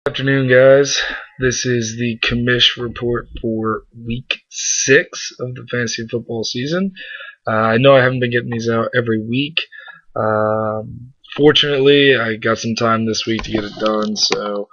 Afternoon, guys. This is the Commish report for week 6 of the fantasy football season. I know I haven't been getting these out every week. Fortunately, I got some time this week to get it done, so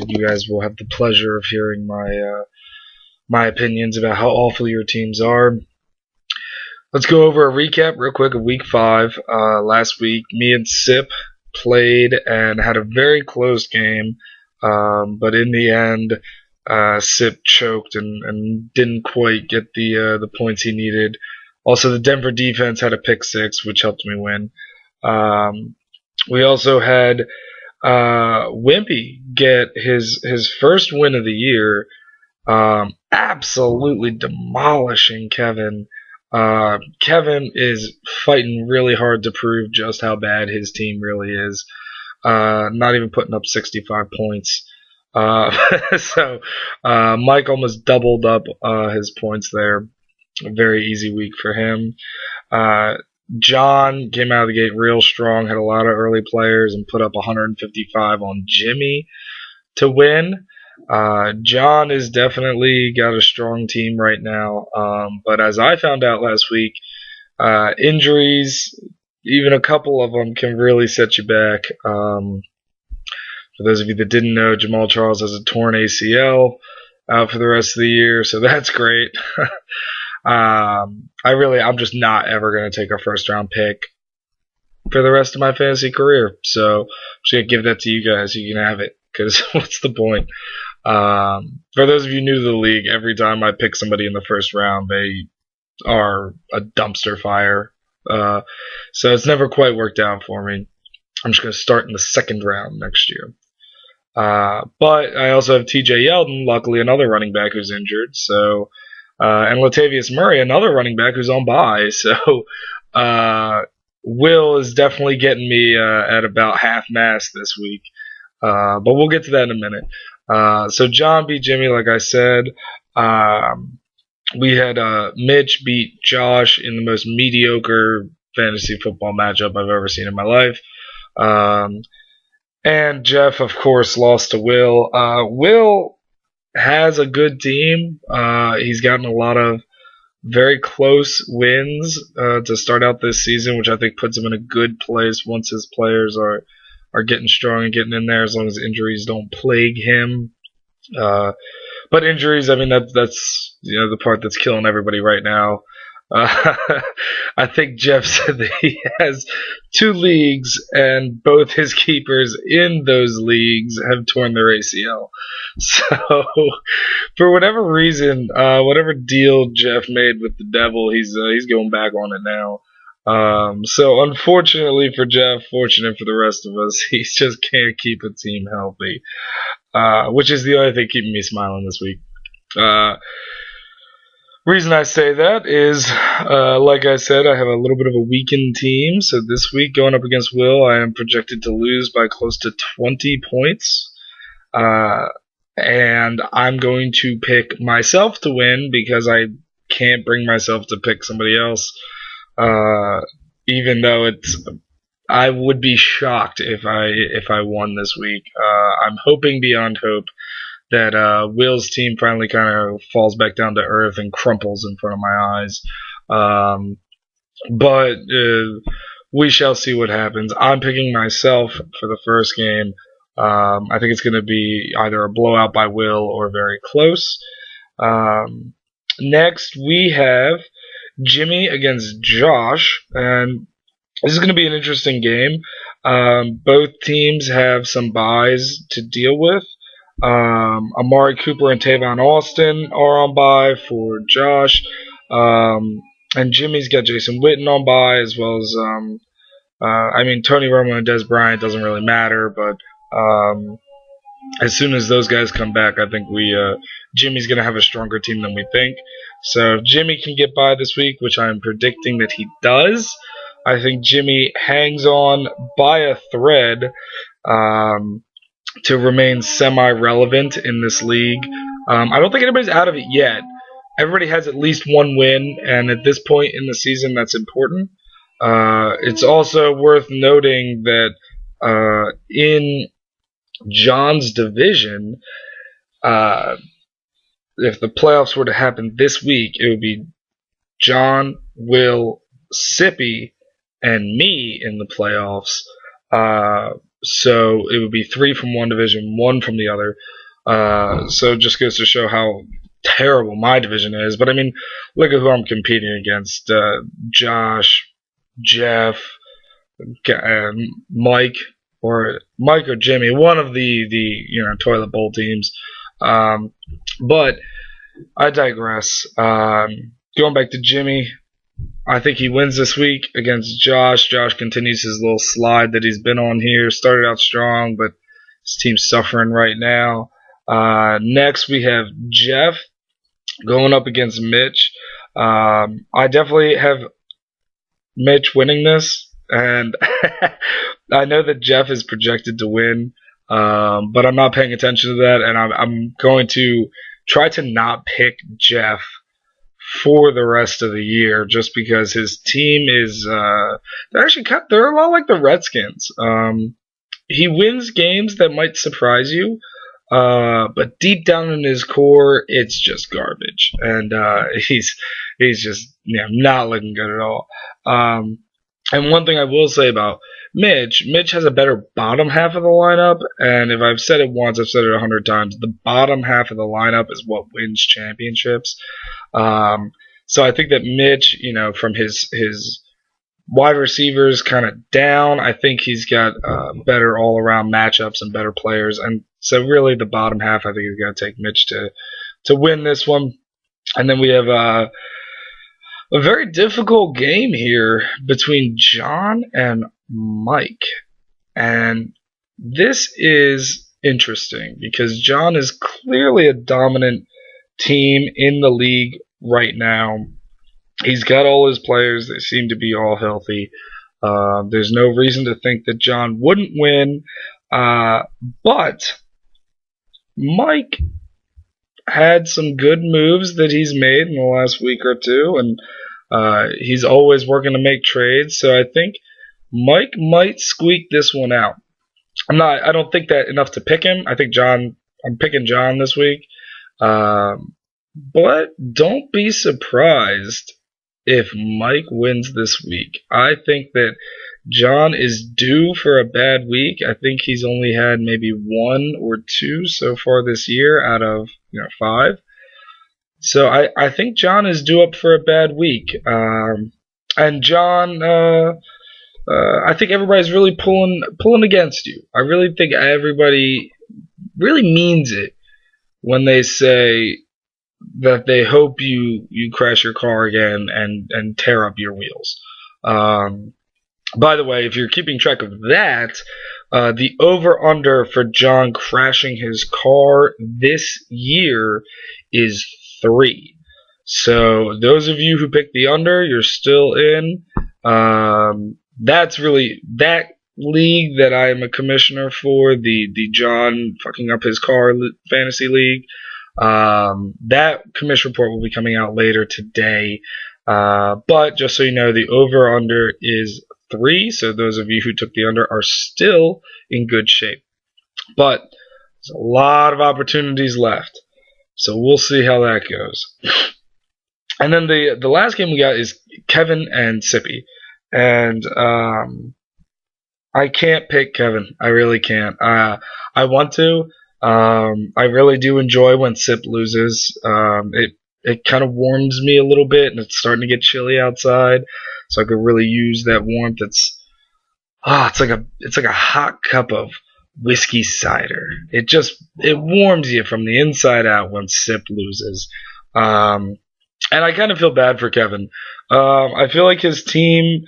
you guys will have the pleasure of hearing my opinions about how awful your teams are. Let's go over a recap real quick of week 5. Last week, me and Sip played and had a very close game. But in the end, Sip choked and didn't quite get the points he needed. Also, the Denver defense had a pick six, which helped me win. We also had Wimpy get his first win of the year, absolutely demolishing Kevin. Kevin is fighting really hard to prove just how bad his team really is. Not even putting up 65 points. So Mike almost doubled up his points there. A very easy week for him. John came out of the gate real strong, had a lot of early players, and put up 155 on Jimmy to win. John is definitely got a strong team right now, but as I found out last week, injuries, even a couple of them, can really set you back. For those of you that didn't know, Jamal Charles has a torn ACL out for the rest of the year, so that's great. I'm just not ever going to take a first round pick for the rest of my fantasy career. So I'm just going to give that to you guys. You can have it, because what's the point? For those of you new to the league, every time I pick somebody in the first round, they are a dumpster fire. So it's never quite worked out for me. I'm just going to start in the second round next year. But I also have TJ Yeldon, luckily another running back who's injured. So, and Latavius Murray, another running back who's on bye. So, Will is definitely getting me at about half mast this week. But we'll get to that in a minute. So John beat Jimmy, like I said. We had Mitch beat Josh in the most mediocre fantasy football matchup I've ever seen in my life. And Jeff, of course, lost to Will. Will has a good team. He's gotten a lot of very close wins to start out this season, which I think puts him in a good place once his players are getting strong and getting in there, as long as injuries don't plague him. But injuries, I mean, that's the part that's killing everybody right now. I think Jeff said that he has 2 leagues, and both his keepers in those leagues have torn their ACL. So, for whatever reason, whatever deal Jeff made with the devil, he's going back on it now. So unfortunately for Jeff, fortunate for the rest of us, he just can't keep a team healthy, which is the only thing keeping me smiling this week. Reason I say that is, like I said, I have a little bit of a weakened team. So this week, going up against Will, I am projected to lose by close to 20 points. And I'm going to pick myself to win because I can't bring myself to pick somebody else. Even though I would be shocked if I won this week. I'm hoping beyond hope that Will's team finally kind of falls back down to earth and crumples in front of my eyes. But we shall see what happens. I'm picking myself for the first game. I think it's going to be either a blowout by Will or very close. Next, we have Jimmy against Josh, and this is going to be an interesting game. Both teams have some buys to deal with. Amari Cooper and Tavon Austin are on bye for Josh, and Jimmy's got Jason Witten on bye, as well as Tony Romo and Des Bryant doesn't really matter, but as soon as those guys come back, I think Jimmy's going to have a stronger team than we think. So if Jimmy can get by this week, which I'm predicting that he does, I think Jimmy hangs on by a thread to remain semi-relevant in this league. I don't think anybody's out of it yet. Everybody has at least one win, and at this point in the season, that's important. It's also worth noting that in John's division, uh, if the playoffs were to happen this week, it would be John, Will, Sippy, and me in the playoffs. So it would be 3 from one division, 1 from the other. So it just goes to show how terrible my division is. But I mean, look at who I'm competing against: Josh, Jeff, Mike, or Jimmy, one of the toilet bowl teams. But I digress. Going back to Jimmy, I think he wins this week against Josh. Josh continues his little slide that he's been on here. Started out strong, but his team's suffering right now. Next, we have Jeff going up against Mitch. I definitely have Mitch winning this, and I know that Jeff is projected to win, but I'm not paying attention to that, and I'm going to try to not pick Jeff for the rest of the year, just because his team is they're a lot like the Redskins. He wins games that might surprise you, but deep down in his core, it's just garbage, and he's just not looking good at all. And one thing I will say about Mitch has a better bottom half of the lineup, and if I've said it once, I've said it 100 times. The bottom half of the lineup is what wins championships. So I think that Mitch, from his wide receivers kind of down, I think he's got better all around matchups and better players, and so really the bottom half, I think is going to take Mitch to win this one. And then we have a very difficult game here between John and Mike. And this is interesting because John is clearly a dominant team in the league right now. He's got all his players. They seem to be all healthy. There's no reason to think that John wouldn't win. But Mike had some good moves that he's made in the last week or two, and he's always working to make trades. So I think Mike might squeak this one out. I don't think that enough to pick him. I think I'm picking John this week. But don't be surprised if Mike wins this week. I think that John is due for a bad week. I think he's only had maybe 1 or 2 so far this year out of 5. So I think John is due up for a bad week. And John, I think everybody's really pulling against you. I really think everybody really means it when they say that they hope you crash your car again and tear up your wheels. By the way, if you're keeping track of that, the over-under for John crashing his car this year is 3. So those of you who picked the under, you're still in. That's really that league that I am a commissioner for, the John fucking up his car fantasy league. That commission report will be coming out later today. But just so you know, the over-under is 3. So those of you who took the under are still in good shape. But there's a lot of opportunities left. So we'll see how that goes. And then the last game we got is Kevin and Sippy. And I can't pick Kevin. I really can't. I want to. I really do enjoy when Sip loses. It kind of warms me a little bit, and it's starting to get chilly outside, so I could really use that warmth. It's like a hot cup of whiskey cider. It warms you from the inside out when Sip loses. And I kind of feel bad for Kevin. I feel like his team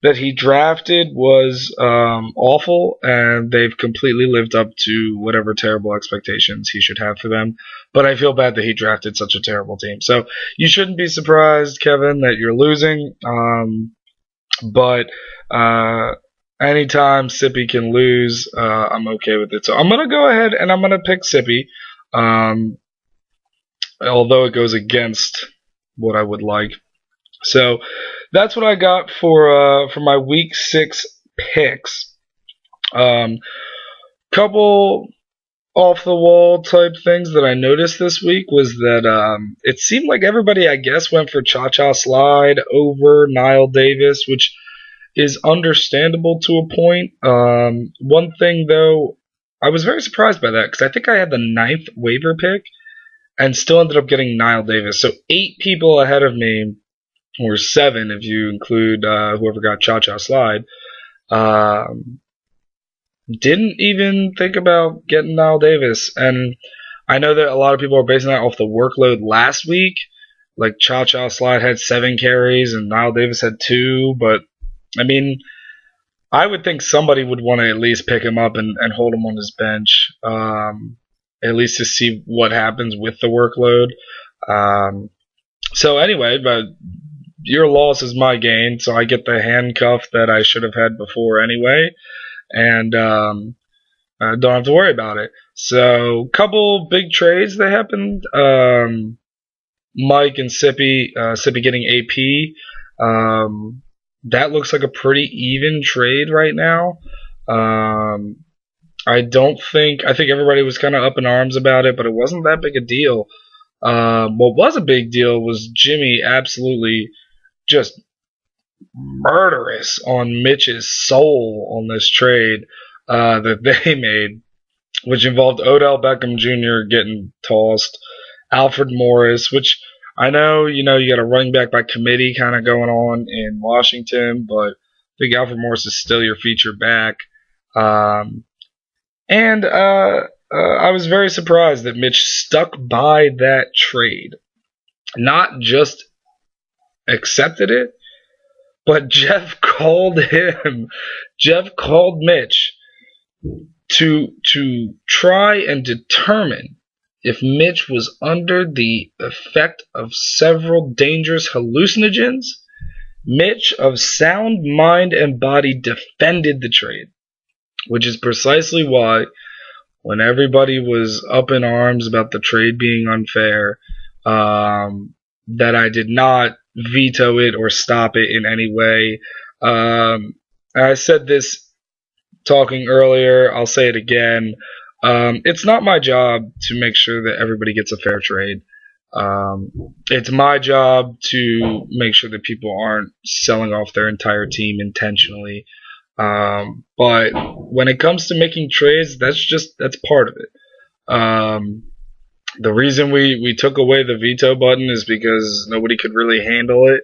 that he drafted was awful, and they've completely lived up to whatever terrible expectations he should have for them. But I feel bad that he drafted such a terrible team. So you shouldn't be surprised, Kevin, that you're losing. But anytime Sippy can lose, I'm okay with it. So I'm going to go ahead and I'm going to pick Sippy, although it goes against what I would like. So that's what I got for my week 6 picks. Couple off the wall type things that I noticed this week was that it seemed like everybody, I guess, went for Cha Cha Slide over Niall Davis, which is understandable to a point. One thing though, I was very surprised by that because I think I had the ninth waiver pick and still ended up getting Niall Davis. So 8 people ahead of me, or 7 if you include whoever got Cha Cha Slide. Didn't even think about getting Niall Davis. And I know that a lot of people are basing that off the workload last week. Like Cha Cha Slide had 7 carries and Niall Davis had 2. But, I mean, I would think somebody would want to at least pick him up and hold him on his bench. At least to see what happens with the workload. So anyway, but your loss is my gain, so I get the handcuff that I should have had before anyway. And I don't have to worry about it. So, couple big trades that happened. Mike and Sippy getting AP. That looks like a pretty even trade right now. I think everybody was kind of up in arms about it, but it wasn't that big a deal. What was a big deal was Jimmy absolutely just murderous on Mitch's soul on this trade that they made, which involved Odell Beckham Jr. getting tossed, Alfred Morris, which I know, you got a running back by committee kind of going on in Washington, but I think Alfred Morris is still your feature back. And I was very surprised that Mitch stuck by that trade. Not just accepted it, but Jeff called Mitch to try and determine if Mitch was under the effect of several dangerous hallucinogens. Mitch, of sound mind and body, defended the trade, which is precisely why, when everybody was up in arms about the trade being unfair, that I did not veto it or stop it in any way. I said this talking earlier, I'll say it again. It's not my job to make sure that everybody gets a fair trade. It's my job to make sure that people aren't selling off their entire team intentionally. But when it comes to making trades, that's part of it. The reason we took away the veto button is because nobody could really handle it,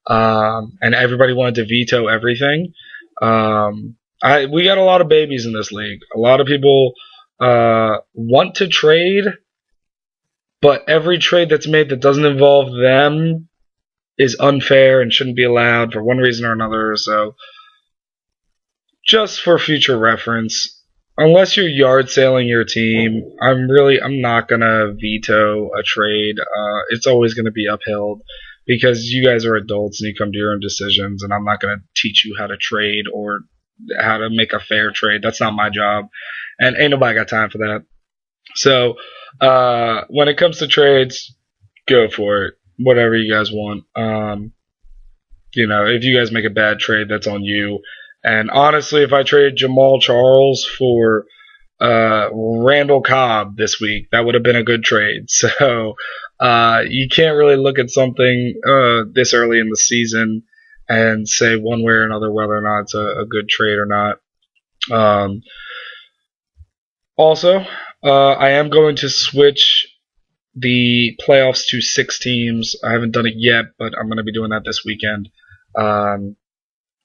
and everybody wanted to veto everything. We got a lot of babies in this league. A lot of people want to trade, but every trade that's made that doesn't involve them is unfair and shouldn't be allowed for one reason or another. So, just for future reference, unless you're yard sailing your team, I'm not gonna veto a trade. It's always gonna be upheld because you guys are adults and you come to your own decisions, and I'm not gonna teach you how to trade or how to make a fair trade. That's not my job, and ain't nobody got time for that. So, when it comes to trades, go for it. Whatever you guys want. If you guys make a bad trade, that's on you. And honestly, if I traded Jamal Charles for Randall Cobb this week, that would have been a good trade. So you can't really look at something this early in the season and say one way or another whether or not it's a good trade or not. Also, I am going to switch the playoffs to 6 teams. I haven't done it yet, but I'm going to be doing that this weekend.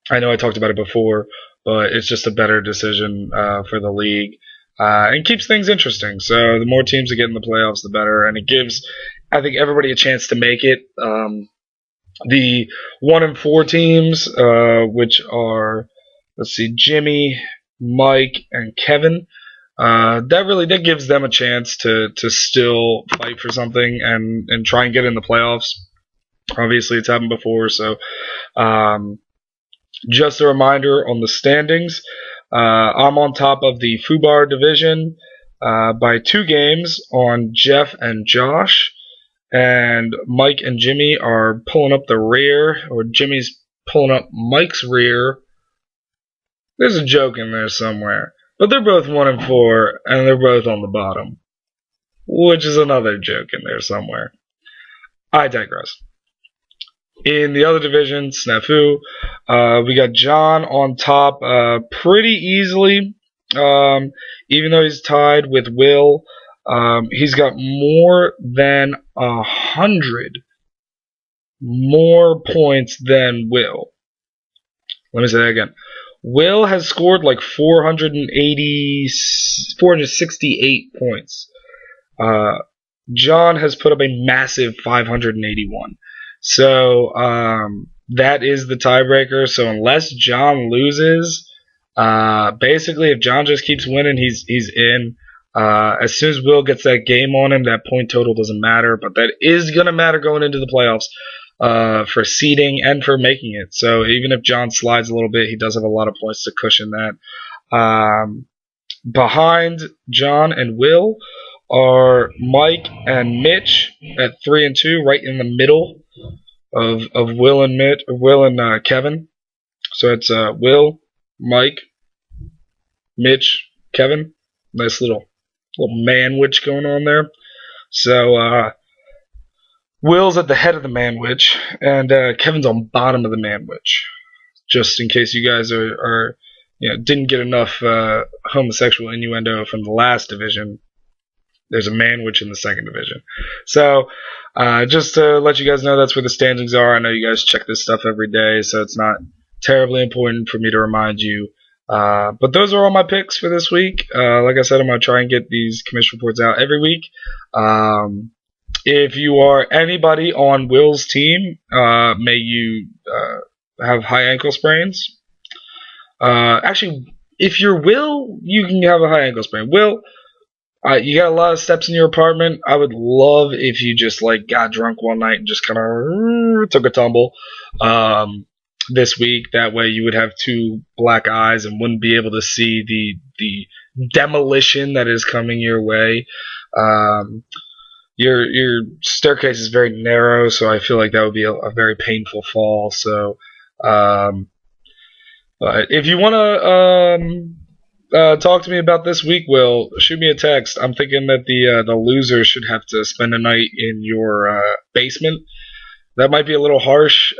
I know I talked about it before, but it's just a better decision for the league and keeps things interesting. So the more teams that get in the playoffs, the better, and it gives, I think, everybody a chance to make it. The 1 and 4 teams, which are, Jimmy, Mike, and Kevin, that gives them a chance to still fight for something and try and get in the playoffs. Obviously, it's happened before, so. Just a reminder on the standings. I'm on top of the FUBAR division by 2 games on Jeff and Josh. And Mike and Jimmy are pulling up the rear, or Jimmy's pulling up Mike's rear. There's a joke in there somewhere. But they're both 1-4, and they're both on the bottom, which is another joke in there somewhere. I digress. In the other division, Snafu, we got John on top pretty easily. Even though he's tied with Will, he's got more than 100 more points than Will. Let me say that again. Will has scored like 468 points. John has put up a massive 581. So that is the tiebreaker. So unless John loses, basically if John just keeps winning, he's in. As soon as Will gets that game on him, that point total doesn't matter. But that is going to matter going into the playoffs for seeding and for making it. So even if John slides a little bit, he does have a lot of points to cushion that. Behind John and Will are Mike and Mitch at 3 and 2, right in the middle of Will and Kevin. So it's Will, Mike, Mitch, Kevin. Nice little manwich going on there. So Will's at the head of the manwich, and Kevin's on bottom of the manwich. Just in case you guys are didn't get enough homosexual innuendo from the last division. There's a manwich in the second division. So just to let you guys know, that's where the standings are. I know you guys check this stuff every day, so it's not terribly important for me to remind you. But those are all my picks for this week. Like I said, I'm going to try and get these Commish reports out every week. If you are anybody on Will's team, may you have high ankle sprains. Actually, if you're Will, you can have a high ankle sprain. Will, you got a lot of steps in your apartment. I would love if you just got drunk one night and just kind of took a tumble this week. That way you would have two black eyes and wouldn't be able to see the demolition that is coming your way. Your staircase is very narrow, so I feel like that would be a very painful fall. So if you want to talk to me about this week, Will, shoot me a text. I'm thinking that the loser should have to spend a night in your basement. That might be a little harsh,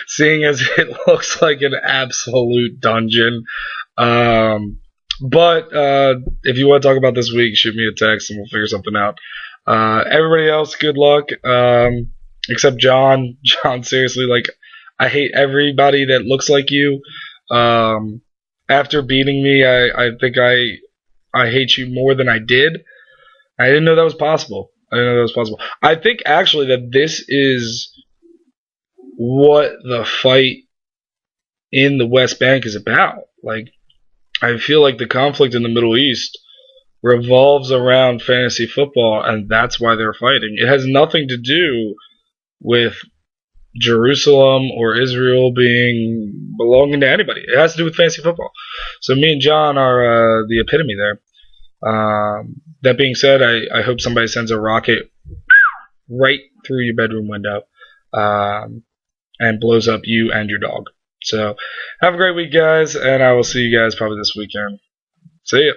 seeing as it looks like an absolute dungeon. But if you want to talk about this week, shoot me a text and we'll figure something out. Everybody else, good luck, except John. John, seriously, I hate everybody that looks like you. After beating me, I think I hate you more than I did. I didn't know that was possible. I think actually that this is what the fight in the West Bank is about. I feel like the conflict in the Middle East revolves around fantasy football, and that's why they're fighting. It has nothing to do with Jerusalem or Israel belonging to anybody. It has to do with fantasy football. So me and John are the epitome there. That being said, I hope somebody sends a rocket right through your bedroom window and blows up you and your dog. So have a great week, guys, and I will see you guys probably this weekend. See ya.